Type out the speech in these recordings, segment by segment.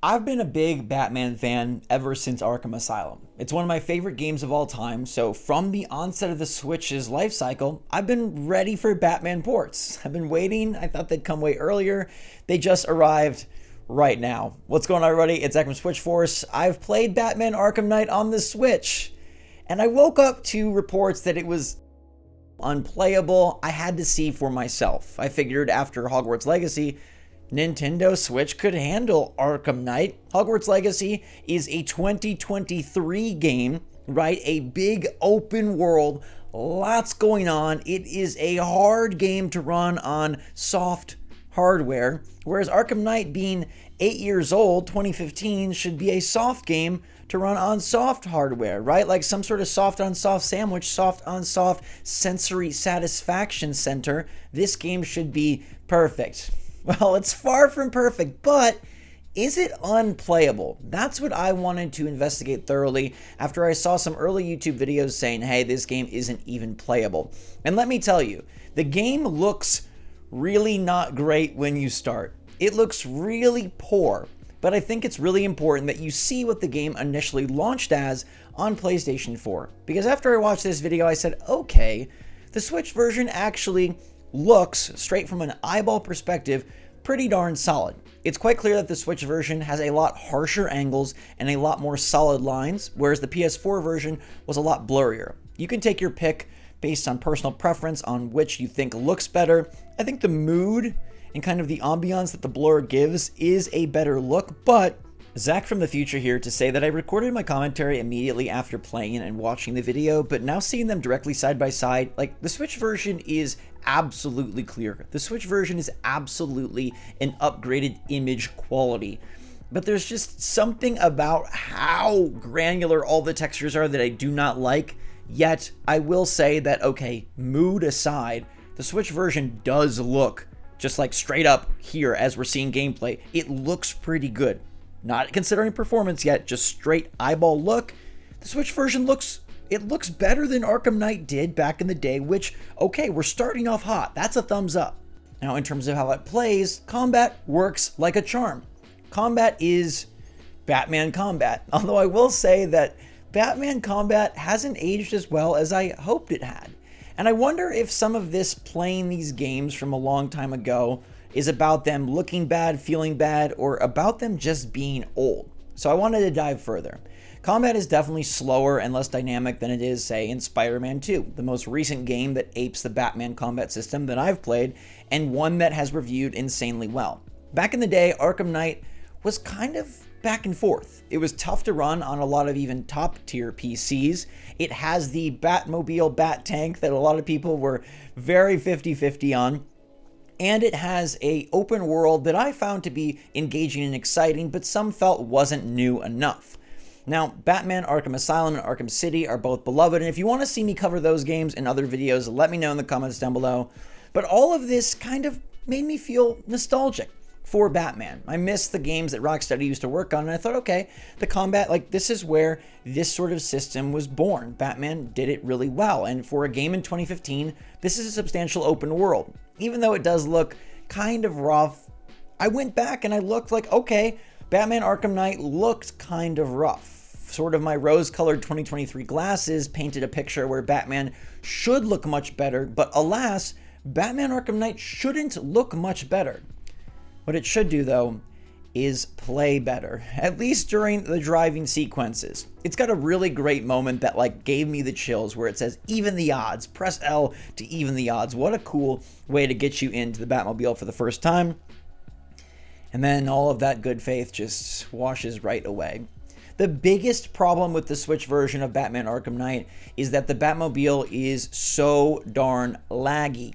I've been a big Batman fan ever since Arkham Asylum. It's one of my favorite games of all time, so from the onset of the Switch's life cycle, I've been ready for Batman ports. I've been waiting, I thought they'd come way earlier. They just arrived right now. What's going on, everybody? It's Arkham SwitchForce. I've played Batman Arkham Knight on the Switch, and I woke up to reports that it was unplayable. I had to see for myself. I figured after Hogwarts Legacy, Nintendo Switch could handle Arkham Knight. Hogwarts Legacy is a 2023 game, right? A big open world, lots going on. It is a hard game to run on soft hardware, whereas Arkham Knight, being 8 years old, 2015, should be a soft game to run on soft hardware, right? Like some sort of soft on soft sandwich, soft on soft sensory satisfaction center. This game should be perfect. Well, it's far from perfect, but is it unplayable? That's what I wanted to investigate thoroughly after I saw some early YouTube videos saying, hey, this game isn't even playable. And let me tell you, the game looks really not great when you start. It looks really poor, but I think it's really important that you see what the game initially launched as on PlayStation 4. Because after I watched this video, I said, okay, the Switch version actually looks, straight from an eyeball perspective, pretty darn solid. It's quite clear that the Switch version has a lot harsher angles and a lot more solid lines, whereas the PS4 version was a lot blurrier. You can take your pick based on personal preference on which you think looks better. I think the mood and kind of the ambiance that the blur gives is a better look, but Zach from the future here to say that I recorded my commentary immediately after playing and watching the video, but now seeing them directly side by side, like the Switch version is absolutely clear. The Switch version is absolutely an upgraded image quality. But there's just something about how granular all the textures are that I do not like. Yet I will say that, okay, mood aside, the Switch version does look just like straight up here as we're seeing gameplay. It looks pretty good. Not considering performance yet, just straight eyeball look. The Switch version looks better than Arkham Knight did back in the day, which, okay, we're starting off hot. That's a thumbs up. Now, in terms of how it plays, combat works like a charm. Combat is Batman combat. Although I will say that Batman combat hasn't aged as well as I hoped it had. And I wonder if some of this playing these games from a long time ago is about them looking bad, feeling bad, or about them just being old. So I wanted to dive further. Combat is definitely slower and less dynamic than it is, say, in Spider-Man 2, the most recent game that apes the Batman combat system that I've played, and one that has reviewed insanely well. Back in the day, Arkham Knight was kind of back and forth. It was tough to run on a lot of even top-tier PCs. It has the Batmobile Bat Tank that a lot of people were very 50-50 on. And it has a open world that I found to be engaging and exciting, but some felt wasn't new enough. Now, Batman Arkham Asylum and Arkham City are both beloved, and if you want to see me cover those games in other videos, let me know in the comments down below. But all of this kind of made me feel nostalgic for Batman. I miss the games that Rocksteady used to work on, and I thought, okay, the combat, like, this is where this sort of system was born. Batman did it really well, and for a game in 2015, this is a substantial open world. Even though it does look kind of rough, I went back and I looked like, okay, Batman Arkham Knight looked kind of rough. Sort of my rose-colored 2023 glasses painted a picture where Batman should look much better, but alas, Batman Arkham Knight shouldn't look much better. What it should do, though, is play better, at least during the driving sequences. It's got a really great moment that like gave me the chills where it says even the odds, press L to even the odds. What a cool way to get you into the Batmobile for the first time. And then all of that good faith just washes right away. The biggest problem with the Switch version of Batman Arkham Knight is that the Batmobile is so darn laggy.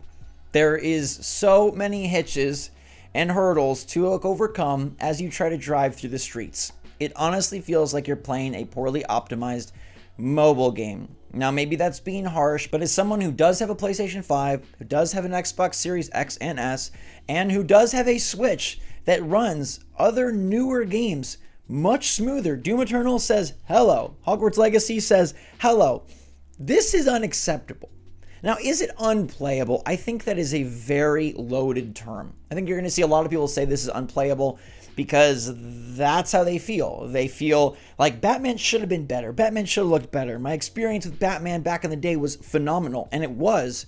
There is so many hitches and hurdles to overcome as you try to drive through the streets. It honestly feels like you're playing a poorly optimized mobile game. Now, maybe that's being harsh, but as someone who does have a PlayStation 5, who does have an Xbox Series X and S, and who does have a Switch that runs other newer games much smoother, Doom Eternal says hello, Hogwarts Legacy says hello. This is unacceptable. Now, is it unplayable? I think that is a very loaded term. I think you're going to see a lot of people say this is unplayable. because that's how they feel. They feel like Batman should have been better. Batman should have looked better. My experience with Batman back in the day was phenomenal, and it was.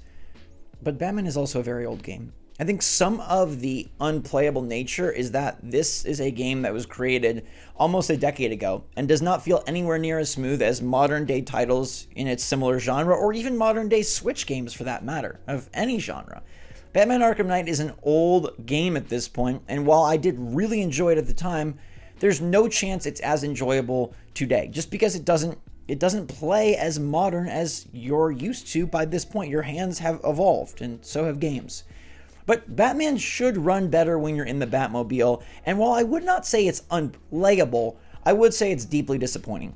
But Batman is also a very old game. I think some of the unplayable nature is that this is a game that was created almost a decade ago and does not feel anywhere near as smooth as modern day titles in its similar genre, or even modern day Switch games for that matter, of any genre. Batman Arkham Knight is an old game at this point, and while I did really enjoy it at the time, there's no chance it's as enjoyable today, just because it doesn't play as modern as you're used to by this point. Your hands have evolved, and so have games. But Batman should run better when you're in the Batmobile, and while I would not say it's unplayable, I would say it's deeply disappointing.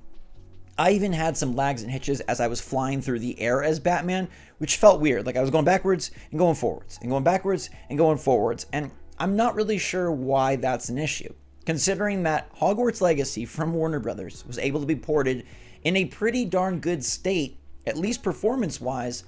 I even had some lags and hitches as I was flying through the air as Batman, which felt weird. Like I was going backwards and going forwards, and going backwards and going forwards, and I'm not really sure why that's an issue, considering that Hogwarts Legacy from Warner Brothers was able to be ported in a pretty darn good state, at least performance-wise.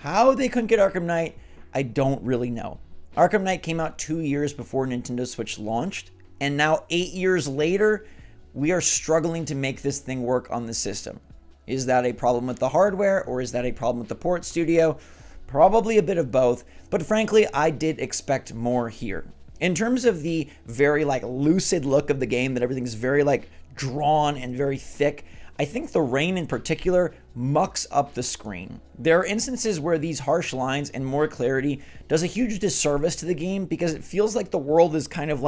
How they couldn't get Arkham Knight, I don't really know. Arkham Knight came out 2 years before Nintendo Switch launched, and now 8 years later, we are struggling to make this thing work on the system. Is that a problem with the hardware, or is that a problem with the port studio? Probably a bit of both, but frankly, I did expect more here. In terms of the very lucid look of the game, that everything's very drawn and very thick, I think the rain in particular mucks up the screen. There are instances where these harsh lines and more clarity does a huge disservice to the game because it feels like the world is kind of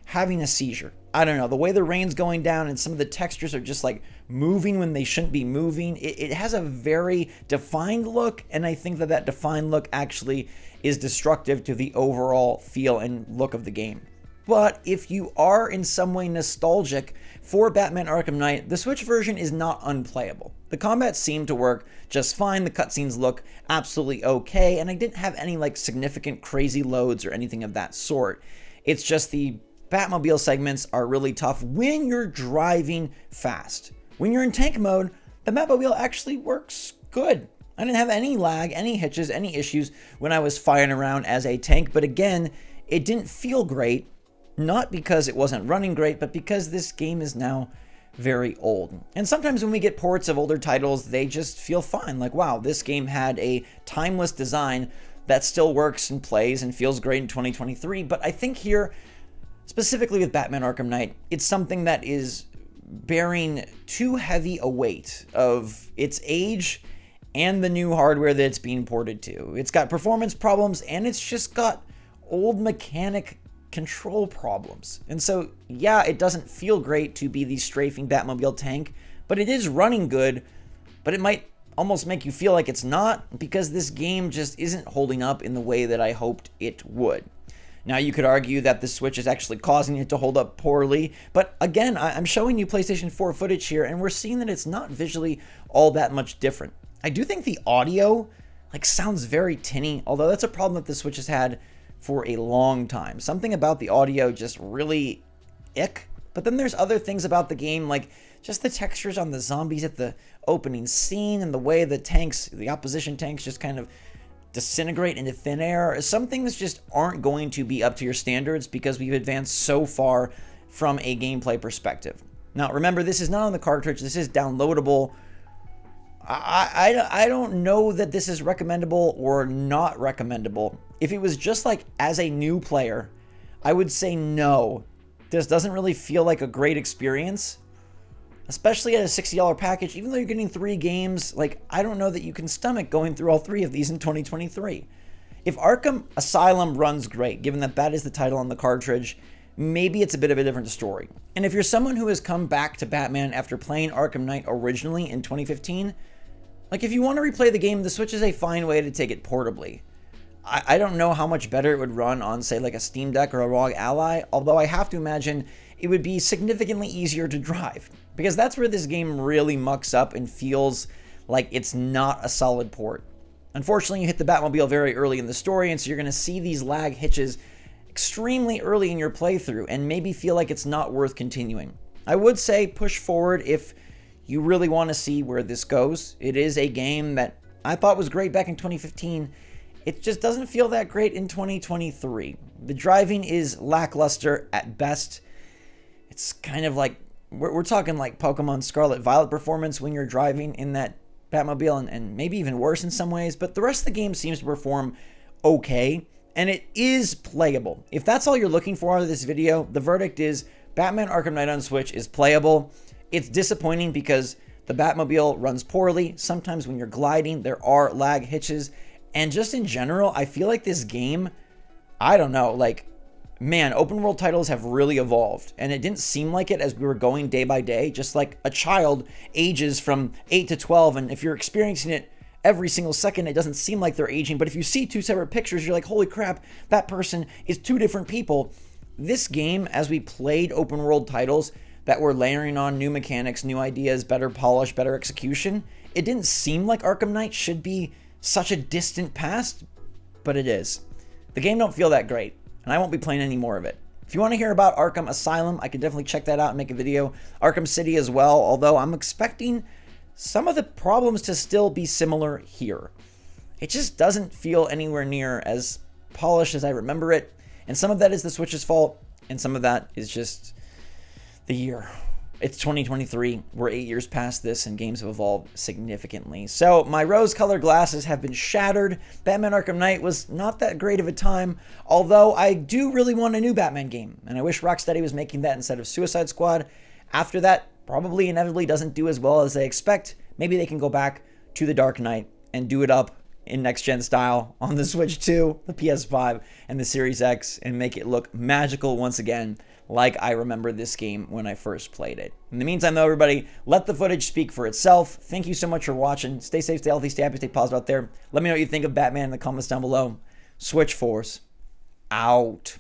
having a seizure. I don't know, the way the rain's going down and some of the textures are just moving when they shouldn't be moving. It has a very defined look, and I think that defined look actually is destructive to the overall feel and look of the game. But if you are in some way nostalgic for Batman Arkham Knight, the Switch version is not unplayable. The combat seemed to work just fine, the cutscenes look absolutely okay, and I didn't have any significant crazy loads or anything of that sort. It's just the Batmobile segments are really tough when you're driving fast. When you're in tank mode, the Batmobile actually works good. I didn't have any lag, any hitches, any issues when I was firing around as a tank, but again, it didn't feel great. Not because it wasn't running great, but because this game is now very old. And sometimes when we get ports of older titles, they just feel fine. Wow, this game had a timeless design that still works and plays and feels great in 2023. But I think here, specifically with Batman Arkham Knight, it's something that is bearing too heavy a weight of its age and the new hardware that it's being ported to. It's got performance problems, and it's just got old mechanic control problems. And so, yeah, it doesn't feel great to be the strafing Batmobile tank, but it is running good, but it might almost make you feel like it's not, because this game just isn't holding up in the way that I hoped it would. Now, you could argue that the Switch is actually causing it to hold up poorly, but again, I'm showing you PlayStation 4 footage here, and we're seeing that it's not visually all that much different. I do think the audio sounds very tinny, although that's a problem that the Switch has had for a long time. Something about the audio just really ick. But then there's other things about the game, like just the textures on the zombies at the opening scene and the way the opposition tanks just kind of disintegrate into thin air. Some things just aren't going to be up to your standards because we've advanced so far from a gameplay perspective. Now, remember, this is not on the cartridge. This is downloadable. I don't know that this is recommendable or not recommendable. If it was just as a new player, I would say no. This doesn't really feel like a great experience, especially at a $60 package. Even though you're getting 3 games, I don't know that you can stomach going through all 3 of these in 2023. If Arkham Asylum runs great, given that is the title on the cartridge, maybe it's a bit of a different story. And if you're someone who has come back to Batman after playing Arkham Knight originally in 2015, if you want to replay the game, the Switch is a fine way to take it portably. I don't know how much better it would run on, say, a Steam Deck or a ROG Ally, although I have to imagine it would be significantly easier to drive, because that's where this game really mucks up and feels like it's not a solid port. Unfortunately, you hit the Batmobile very early in the story, and so you're going to see these lag hitches extremely early in your playthrough and maybe feel like it's not worth continuing. I would say push forward if you really want to see where this goes. It is a game that I thought was great back in 2015. It just doesn't feel that great in 2023. The driving is lackluster at best. It's kind of like, we're talking like Pokemon Scarlet Violet performance when you're driving in that Batmobile, and maybe even worse in some ways, but the rest of the game seems to perform okay, and it is playable. If that's all you're looking for out of this video, the verdict is Batman Arkham Knight on Switch is playable. It's disappointing because the Batmobile runs poorly. Sometimes when you're gliding, there are lag hitches, and just in general, I feel like this game, I don't know, like, man, open world titles have really evolved, and it didn't seem like it as we were going day by day, just like a child ages from 8 to 12, and if you're experiencing it every single second, it doesn't seem like they're aging, but if you see two separate pictures, you're like, holy crap, that person is two different people. This game, as we played open world titles that were layering on new mechanics, new ideas, better polish, better execution, it didn't seem like Arkham Knight should be such a distant past, but it is. The game don't feel that great, and I won't be playing any more of it. If you want to hear about Arkham Asylum, I can definitely check that out and make a video. Arkham City as well, although I'm expecting some of the problems to still be similar here. It just doesn't feel anywhere near as polished as I remember it, and some of that is the Switch's fault, and some of that is just the year. It's 2023. We're 8 years past this, and games have evolved significantly. So my rose-colored glasses have been shattered. Batman Arkham Knight was not that great of a time, although I do really want a new Batman game, and I wish Rocksteady was making that instead of Suicide Squad. After that, probably inevitably doesn't do as well as they expect. Maybe they can go back to the Dark Knight and do it up in next-gen style on the Switch 2, the PS5, and the Series X, and make it look magical once again, like I remember this game when I first played it. In the meantime, though, everybody, let the footage speak for itself. Thank you so much for watching. Stay safe, stay healthy, stay happy, stay positive out there. Let me know what you think of Batman in the comments down below. SwitchForce, out.